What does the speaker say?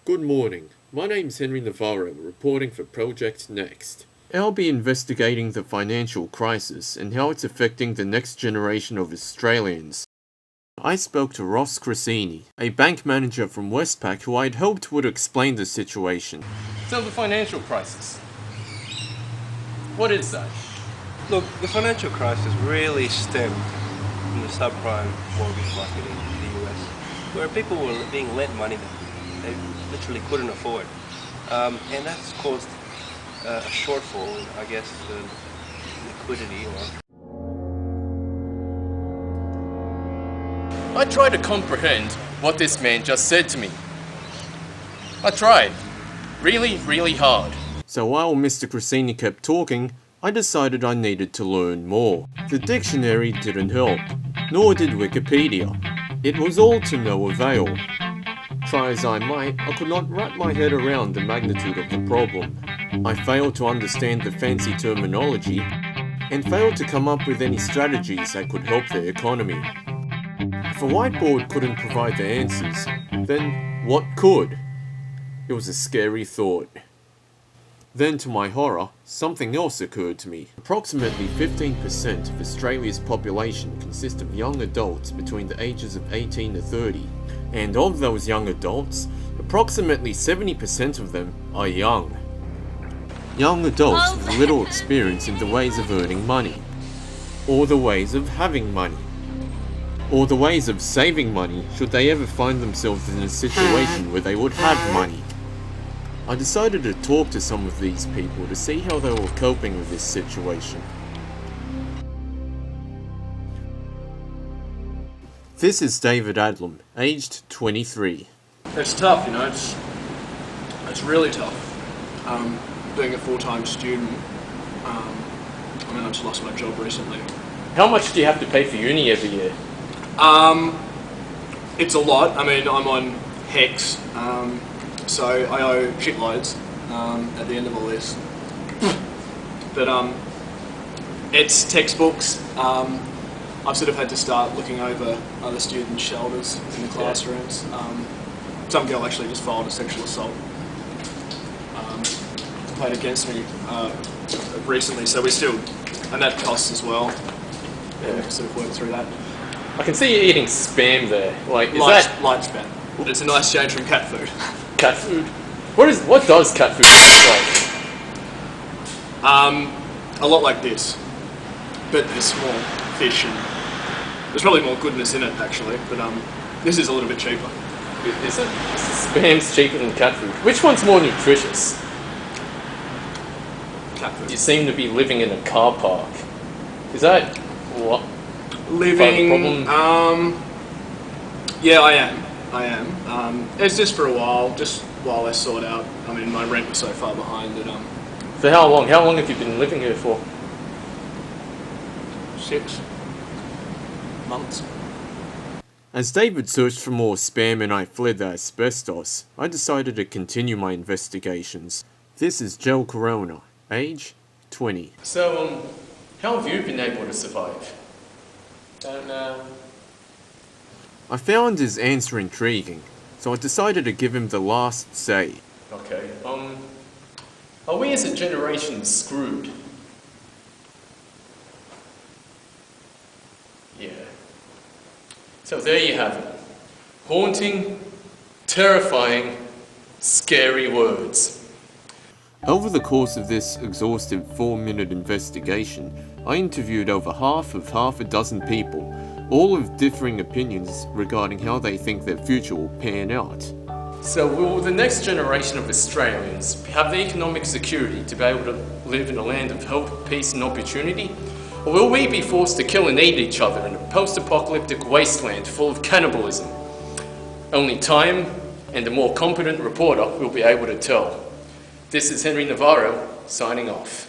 Good morning. My name's Henry Navarro, reporting for Project Next. I'll be investigating the financial crisis and how it's affecting the next generation of Australians. I spoke to Ross Cressini, a bank manager from Westpac who I'd hoped would explain the situation. So the financial crisis. What is that? Look, the financial crisis really stemmed from the subprime mortgage market in the US, where people were being lent money that they literally couldn't afford. And that's caused a shortfall in, I guess, liquidity I tried to comprehend what this man just said to me. I tried. Really hard. So while Mr. Cressini kept talking, I decided I needed to learn more. The dictionary didn't help, nor did Wikipedia. It was all to no avail. Try as I might, I could not wrap my head around the magnitude of the problem. I failed to understand the fancy terminology, and failed to come up with any strategies that could help the economy. If a whiteboard couldn't provide the answers, then what could? It was a scary thought. Then, to my horror, something else occurred to me. Approximately 15% of Australia's population consists of young adults between the ages of 18 to 30. And of those young adults, approximately 70% of them are young. Young adults with little experience in the ways of earning money, or the ways of having money, or the ways of saving money should they ever find themselves in a situation where they would have money. I decided to talk to some of these people to see how they were coping with this situation. This is David Adlam, aged 23. It's tough, you know, it's really tough. Being a full-time student, I just lost my job recently. How much do you have to pay for uni every year? It's a lot. I mean, I'm on HEX, so I owe shitloads at the end of all this. But it's textbooks. I've sort of had to start looking over other students' shoulders in the classrooms. Some girl actually just filed a sexual assault complaint against me recently, so and that costs as well. Yeah, we can sort of work through that. I can see you eating spam there. Like, Light spam. It's a nice change from cat food. Cat food? What does cat food taste like? A lot like this, but there's small fish and there's probably more goodness in it actually. But this is a little bit cheaper. Is it? Spam's cheaper than cat food. Which one's more nutritious? Cat food. You seem to be living in a car park. Is that what? Living? Yeah, I am. It's just for a while, just while I sort out. I mean, my rent was so far behind that. For how long? How long have you been living here for? 6 months. As David searched for more spam and I fled the asbestos, I decided to continue my investigations. This is Joe Corona, age 20. So, how have you been able to survive? Don't know. I found his answer intriguing, so I decided to give him the last say. Okay, are we as a generation screwed? Yeah. So there you have it. Haunting, terrifying, scary words. Over the course of this exhaustive 4-minute investigation, I interviewed over half a dozen people, all with differing opinions regarding how they think their future will pan out. So will the next generation of Australians have the economic security to be able to live in a land of hope, peace and opportunity? Or will we be forced to kill and eat each other in a post-apocalyptic wasteland full of cannibalism? Only time and a more competent reporter will be able to tell. This is Henry Navarro, signing off.